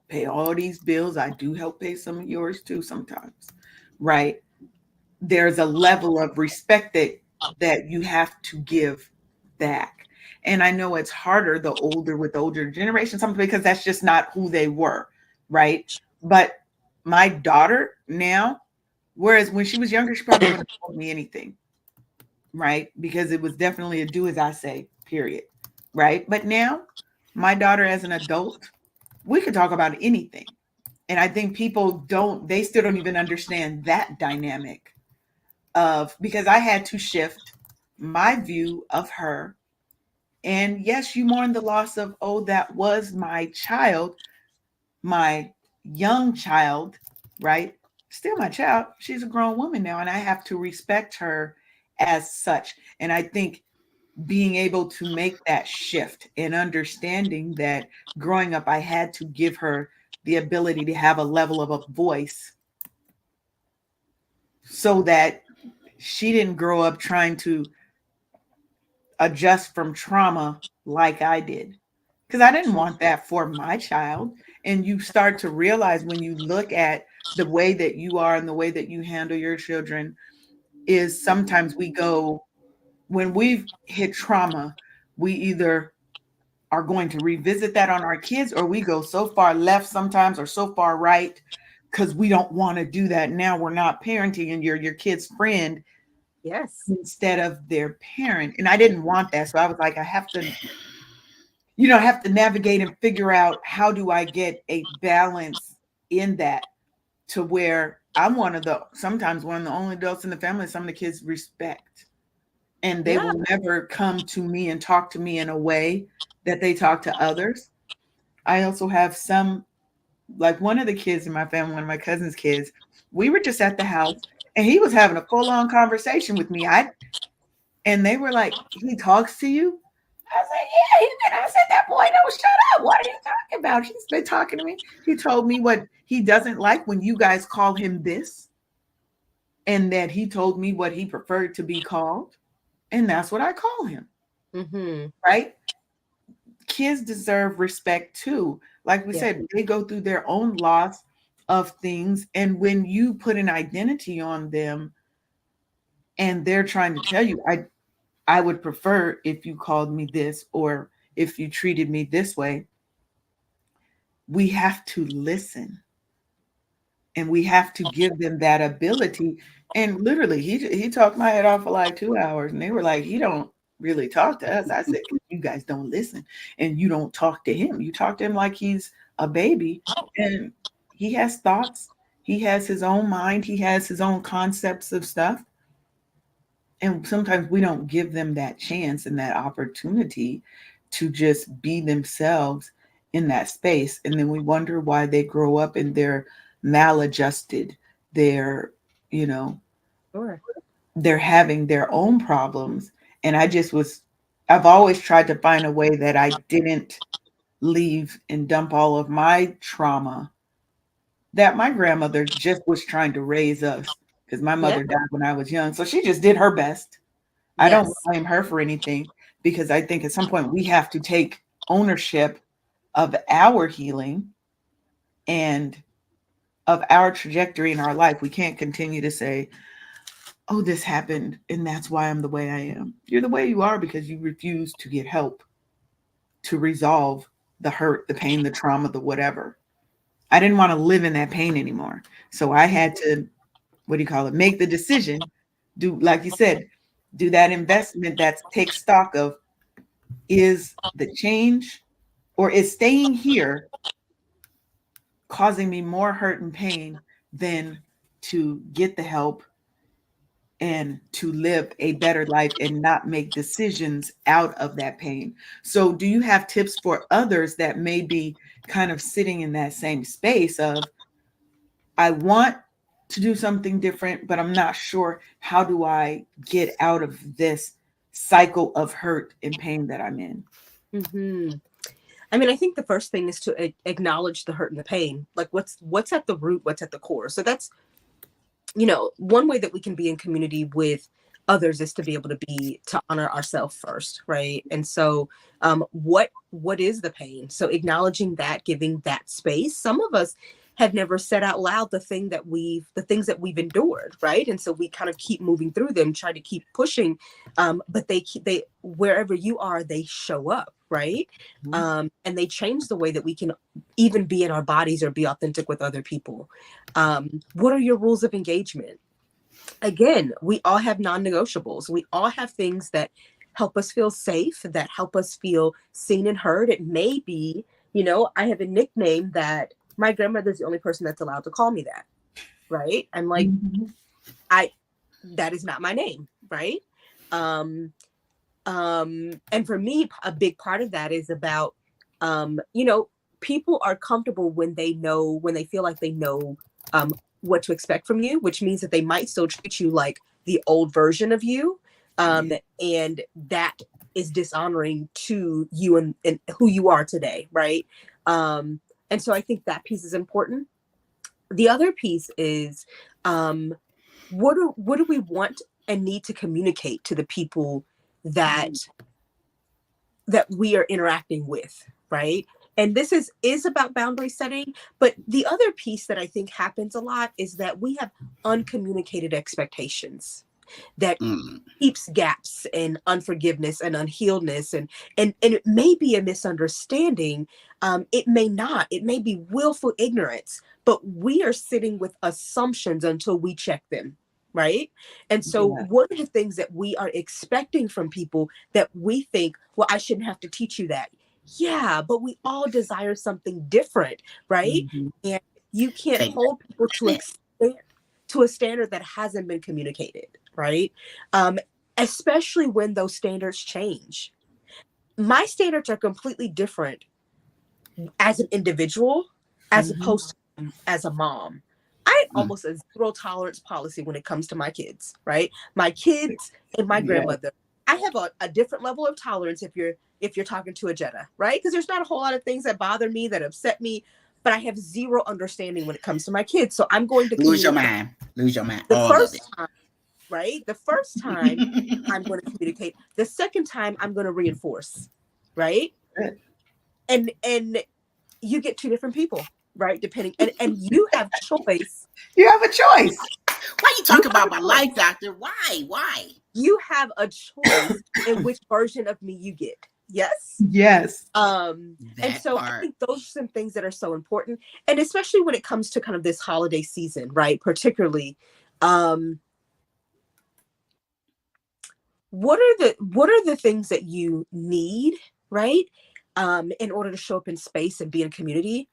Pay all these bills. I do help pay some of yours too sometimes, right? There's a level of respect that you have to give back. And I know it's harder with older generations, something because that's just not who they were, right? But my daughter now, whereas when she was younger, she probably wouldn't have told me anything, right? Because it was definitely a do as I say, period. Right. But now, my daughter as an adult, we could talk about anything. And I think people they still don't even understand that dynamic of, because I had to shift my view of her. And yes, you mourn the loss of, oh, that was my child, my young child, right? Still my child. She's a grown woman now, and I have to respect her as such. And I think being able to make that shift and understanding that growing up, I had to give her the ability to have a level of a voice so that she didn't grow up trying to adjust from trauma like I did. Because I didn't want that for my child. And you start to realize when you look at the way that you are and the way that you handle your children, is sometimes we go, when we've hit trauma, we either are going to revisit that on our kids, or we go so far left sometimes or so far right because we don't want to do that. Now we're not parenting and you're your kid's friend Yes. instead of their parent. And I didn't want that. So I was like, I have to, I have to navigate and figure out how do I get a balance in that, to where I'm sometimes one of the only adults in the family some of the kids respect. And they Yeah. will never come to me and talk to me in a way that they talk to others. I also have some, like one of the kids in my family, one of my cousin's kids, we were just at the house and he was having a full-on conversation with me. And they were like, he talks to you? I was like, yeah. I said, that boy don't shut up. What are you talking about? He's been talking to me. He told me what he doesn't like when you guys call him this, and that he told me what he preferred to be called. And that's what I call him. Mm-hmm. Right? Kids deserve respect too. Like we said, they go through their own loss of things. And when you put an identity on them and they're trying to tell you, I would prefer if you called me this, or if you treated me this way, we have to listen. And we have to give them that ability. And literally, he talked my head off for like 2 hours, and they were like, "He don't really talk to us." I said, "You guys don't listen, and you don't talk to him. You talk to him like he's a baby, and he has thoughts. He has his own mind. He has his own concepts of stuff." And sometimes we don't give them that chance and that opportunity to just be themselves in that space. And then we wonder why they grow up and they're maladjusted. They're, Sure. they're having their own problems. And I've always tried to find a way that I didn't leave and dump all of my trauma that my grandmother just was trying to raise us, because my Yeah. mother died when I was young. So she just did her best. I don't Yes. blame her for anything, because I think at some point we have to take ownership of our healing and of our trajectory in our life. We can't continue to say, "Oh, this happened and that's why I'm the way I am." You're the way you are because you refuse to get help to resolve the hurt, the pain, the trauma, the whatever. I didn't want to live in that pain anymore. So I had to, what do you call it, make the decision, do, like you said, do that investment that takes stock of, is the change, or is staying here causing me more hurt and pain than to get the help and to live a better life and not make decisions out of that pain. So do you have tips for others that may be kind of sitting in that same space of, I want to do something different, but I'm not sure, how do I get out of this cycle of hurt and pain that I'm in? Mm-hmm. I mean, I think the first thing is to acknowledge the hurt and the pain. Like what's at the root, what's at the core. So that's, one way that we can be in community with others is to be able to honor ourselves first, right? And so what is the pain? So acknowledging that, giving that space. Some of us have never said out loud the things that we've endured, right? And so we kind of keep moving through them, try to keep pushing, but they wherever you are, they show up, right? Mhm. And they change the way that we can even be in our bodies or be authentic with other people. What are your rules of engagement? Again, we all have non-negotiables. We all have things that help us feel safe, that help us feel seen and heard. It may be, I have a nickname that my grandmother's the only person that's allowed to call me that, right? I'm like, Mhm. that is not my name, right? Um, and for me, a big part of that is about, people are comfortable when they feel like they know what to expect from you, which means that they might still treat you like the old version of you, And that is dishonoring to you and who you are today, right? And so I think that piece is important. The other piece is, what do we want and need to communicate to the people that we are interacting with, right? And this is about boundary setting, but the other piece that I think happens a lot is that we have uncommunicated expectations that Mm. keeps gaps and unforgiveness and unhealedness, and it may be a misunderstanding. It may not. It may be willful ignorance, but we are sitting with assumptions until we check them, right? And so Yeah. one of the things that we are expecting from people that we think, well, I shouldn't have to teach you that. Yeah, but we all desire something different, right? Mm-hmm. And you can't Take hold people to that. a standard that hasn't been communicated, right? Um, Especially when those standards change. My standards are completely different as an individual as Mm-hmm. opposed to as a mom. I had Mm. almost a zero tolerance policy when it comes to my kids, right? My kids and my Yeah. grandmother. I have a different level of tolerance if you're talking to a Jetta, right? Because there's not a whole lot of things that bother me, that upset me, but I have zero understanding when it comes to my kids. So I'm going to Lose your communicate mind. Lose your mind. the All of it. first time, right? The first time I'm going to communicate. The second time I'm going to reinforce, right? Good. And you get two different people, right? Depending, and you have choice. You have a choice. Why you You talk have about a my choice. life, doctor? Why? Why? You have a choice in which version of me you get. Yes. Yes. And That so I part. think those are some things that are so important. And especially when it comes to kind of this holiday season, right? Particularly, um, what are the things that you need, right? In order to show up in space and be in community.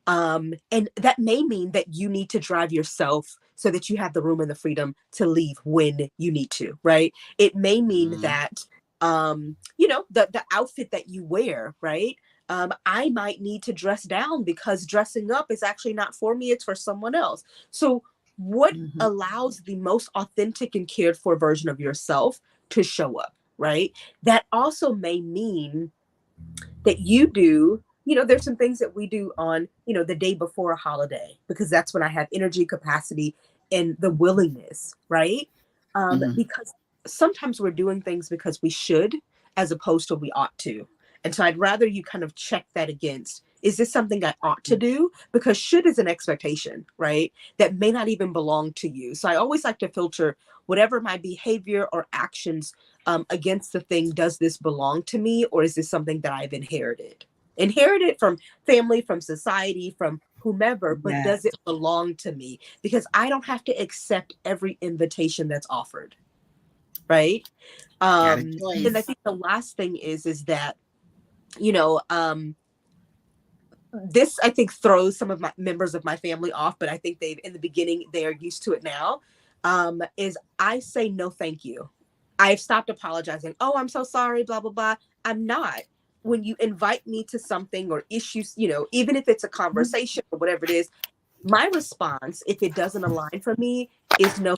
And that may mean that you need to drive yourself so that you have the room and the freedom to leave when you need to, right? It may mean Mm. that, the outfit that you wear, right? I might need to dress down because dressing up is actually not for me, it's for someone else. So, what Mm-hmm. allows the most authentic and cared for version of yourself to show up, right? That also may mean that you do, there's some things that we do on, the day before a holiday, because that's when I have energy, capacity, and the willingness, right? Mhm. Because sometimes we're doing things because we should, as opposed to we ought to. And so I'd rather you kind of check that against, is this something I ought to do? Because should is an expectation, right? That may not even belong to you. So I always like to filter whatever my behavior or actions against the thing. Does this belong to me, or is this something that I've inherited from family, from society, from whomever, but Yes. does it belong to me? Because I don't have to accept every invitation that's offered, right? Got a And I choice. think the last thing is that, you know this, I think, throws some of my members of my family off, but I think they've, in the beginning, they are used to it now. Is I say no thank you. I've stopped apologizing. Oh, I'm so sorry, blah blah blah. I'm not. When you invite me to something or issues, even if it's a conversation or whatever it is, my response, if it doesn't align for me, is no.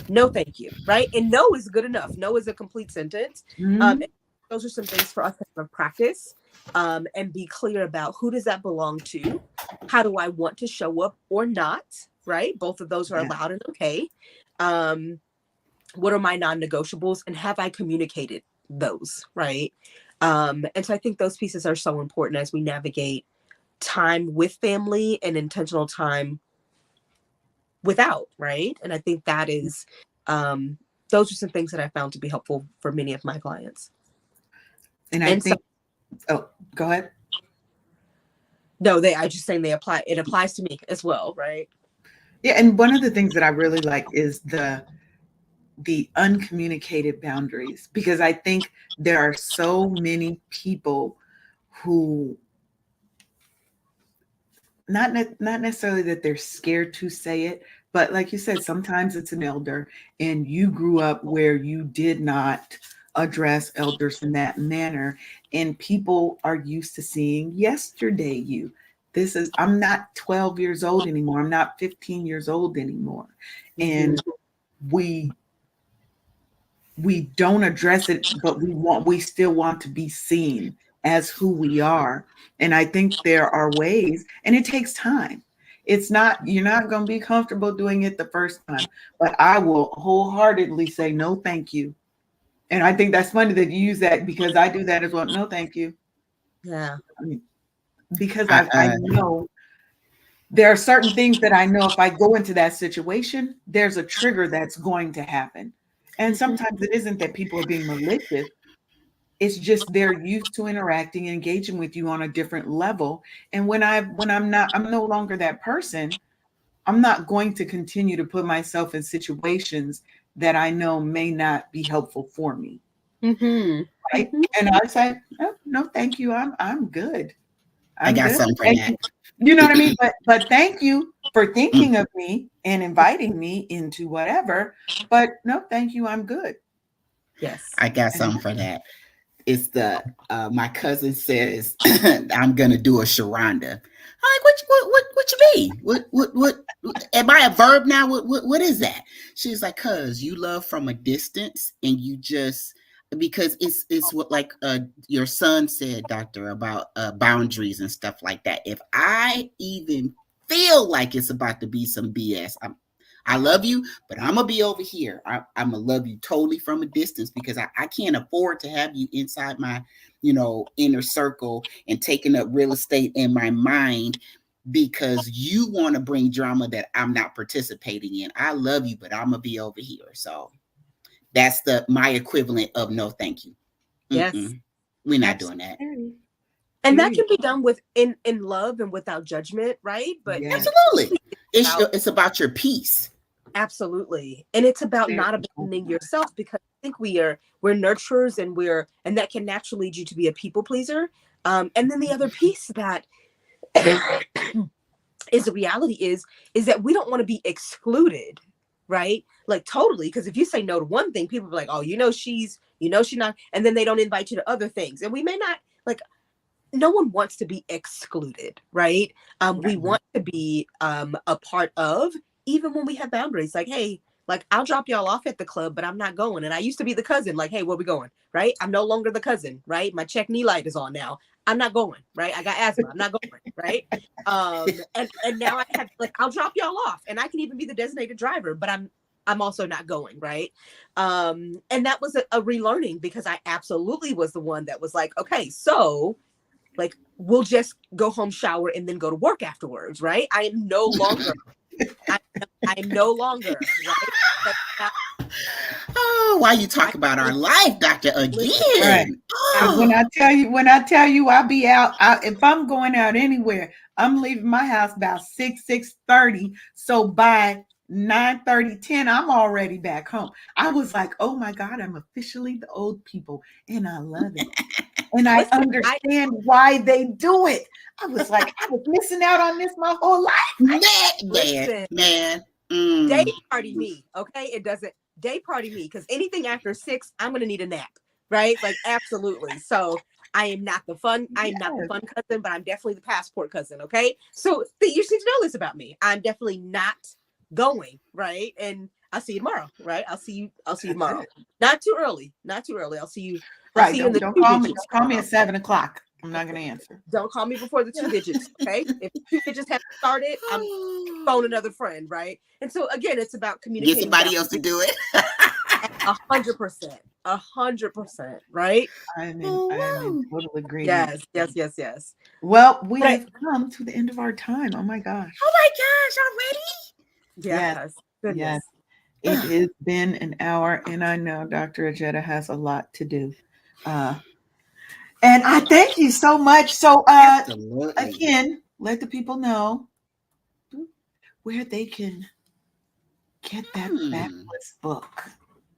No thank you, right? And no is good enough. No is a complete sentence. Mm-hmm. Those are some things for us to kind of practice, and be clear about, who does that belong to? How do I want to show up or not, right? Both of those are Yeah. allowed and okay. Um, what are my non-negotiables, and have I communicated those, right? And so I think those pieces are so important as we navigate time with family and intentional time without, right? And I think that is, those are some things that I found to be helpful for many of my clients. And I And so, think, oh, go ahead. no, I just saying it applies to me as well, right? Yeah, and one of the things that I really like is the uncommunicated boundaries, because I think there are so many people who, not necessarily that they're scared to say it, but like you said, sometimes it's an elder and you grew up where you did not address elders in that manner, and people are used to seeing yesterday you. I'm not 12 years old anymore. I'm not 15 years old anymore. Mhm. And we we don't address it, but we still want to be seen as who we are. And I think there are ways, and it takes time. It's not, you're not going to be comfortable doing it the first time, but I will wholeheartedly say no, thank you. And I think that's funny that you use that, because I do that as well. No, thank you. Yeah. I mean, because I, I know there are certain things that I know if I go into that situation, there's a trigger that's going to happen. And Mhm. sometimes it isn't that people are being malicious. It's just they're used to interacting and engaging with you on a different level. And I'm no longer that person. I'm not going to continue to put myself in situations that I know may not be helpful for me. Mhm. Right. Mhm. And I say, oh, no, thank you. I'm good. I I'm got good. something for Thank that. you. You know what I mean? But thank you for thinking of me and inviting me into whatever. But no, thank you. I'm good. Yes. I got And something for that. It's the my cousin says I'm gonna do a Sharonda. I'm like, what you mean? What am I a verb now? What is that? She's like, cause you love from a distance and you just because it's what like your son said, doctor, about boundaries and stuff like that. If I even feel like it's about to be some BS, I love you, but I'm gonna be over here. I'm gonna love you totally from a distance because I can't afford to have you inside my, inner circle and taking up real estate in my mind because you want to bring drama that I'm not participating in. I love you, but I'm gonna be over here. So that's my equivalent of no, thank you. Yes. We're not doing that. absolutely. And that Period. can be done with in love and without judgment, right? But Yes. Absolutely, about it's about your peace. absolutely. And it's about Very not abandoning yourself, because I think we're nurturers, and that can naturally lead you to be a people pleaser. And then the other piece that is the reality is that we don't want to be excluded, right? Like totally, because if you say no to one thing, people are like, oh, she's not, and then they don't invite you to other things. And we may not like no one wants to be excluded, right? We right. want to be a part of, even when we have boundaries. Like, hey, like I'll drop y'all off at the club, but I'm not going. And I used to be the cousin, like, hey, where we going? Right? I'm no longer the cousin, right? My check knee light is on now. I'm not going, right? I got asthma. I'm not going, right? And now I have like I'll drop y'all off, and I can even be the designated driver, but I'm also not going, right? And that was a relearning, because I absolutely was the one that was like, okay, so like we'll just go home, shower, and then go to work afterwards, right? I am no longer I am no longer, right? Like, Oh, why you talk right? about our life, doctor, Listen, Right. again? Because Oh, when I tell you I'll be out, if I'm going out anywhere, I'm leaving my house about 6:30. So by 9:30, 10, I'm already back home. I was like, oh my God, I'm officially the old people. And I love it. And I listen, I understand why they do it. I was like, I was missing out on this my whole life. listen, man. day Mm. party me, okay? It doesn't day party me, because anything after 6, I'm gonna need a nap, right? Like absolutely. So I am not the Yes. fun cousin, but I'm definitely the passport cousin, okay? So you just need to know this about me. I'm definitely not going, right? And I'll see you tomorrow, right? I'll see you That's tomorrow. it. Not too early. Not too early. I'll Right. see you in the Don't two call me. digits Don't call me tomorrow. at 7 o'clock. I'm not gonna answer. Don't call me before the two digits, okay? If the two digits haven't started, I'm phone another friend, right? And so again, it's about Get communicating somebody else to boundaries do it. 100%, 100%, right? I am in Oh, total agreement. Yes, yes, yes, yes. Well, But we have come to the end of our time. Oh my gosh. my gosh, Yes, yes, yes. goodness. It has been an hour, and I know Dr. Ajeta has a lot to do. Uh, and I thank you so much. So, absolutely. again, let the people know where they can get that Hmm. fabulous book.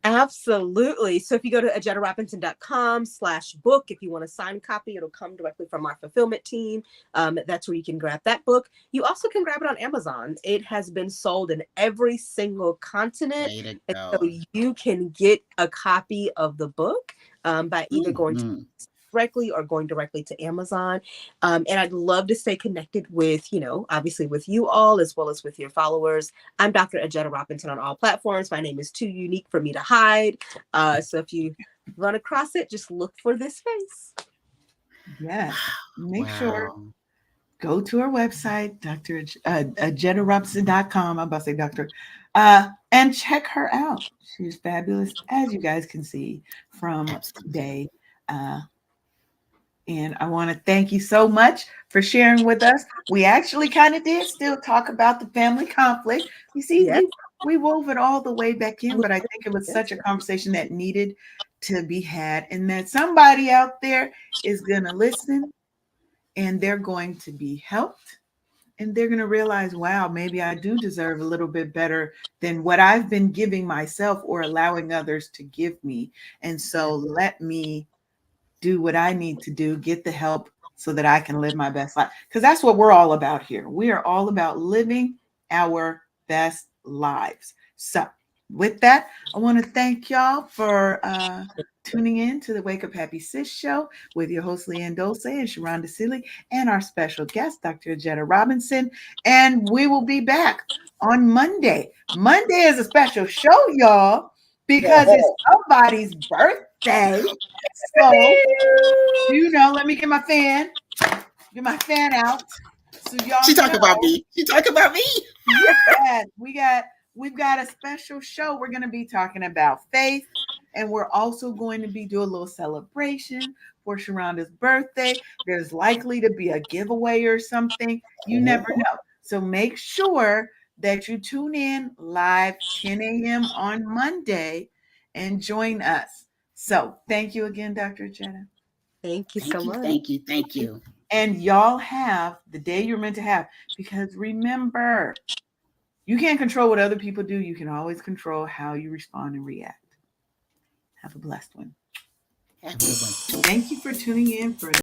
Absolutely. So if you go to ajetarobinson.com/book, if you want a signed copy, it'll come directly from our fulfillment team. That's where you can grab that book. You also can grab it on Amazon. It has been sold in every single continent. Way to And so go. you can get a copy of the book by either going to Mm-hmm. directly or going directly to Amazon. And I'd love to stay connected with, obviously with you all, as well as with your followers. I'm Dr. Ajetta Robinson on all platforms. My name is too unique for me to hide. So if you run across it, just look for this face. Yes. Make sure, Wow. go to our website, JettaRobinson.com. I'm about to say doctor. And check her out. She's fabulous, as you guys can see from Absolutely. today. Uh, and I want to thank you so much for sharing with us. We actually kind of did still talk about the family conflict. You see, Yes. we wove it all the way back in, but I think it was such a conversation that needed to be had, and that somebody out there is going to listen and they're going to be helped, and they're going to realize, wow, maybe I do deserve a little bit better than what I've been giving myself or allowing others to give me. And so let me do what I need to do, get the help so that I can live my best life. Because that's what we're all about here. We are all about living our best lives. So, with that, I want to thank y'all for tuning in to the Wake Up Happy Sis show with your host, Leanne Dulce and Sharonda Seeley, and our special guest, Dr. Ajetta Robinson. And we will be back on Monday. Monday is a special show, y'all, because it's somebody's birthday. So, let me get my fan. Get my fan out. So y'all She talk know. about me. She talk about me. Yes, we've got a special show. We're going to be talking about faith, and we're also going to be doing a little celebration for Sharonda's birthday. There's likely to be a giveaway or something. You never know. So make sure that you tune in live 10 a.m. on Monday and join us. So thank you again, Dr. Jenna. Thank you so Thank you. much. Thank you. Thank you. And y'all have the day you're meant to have, because remember, you can't control what other people do. You can always control how you respond and react. Have a blessed one. Have a good one. Thank you for tuning in for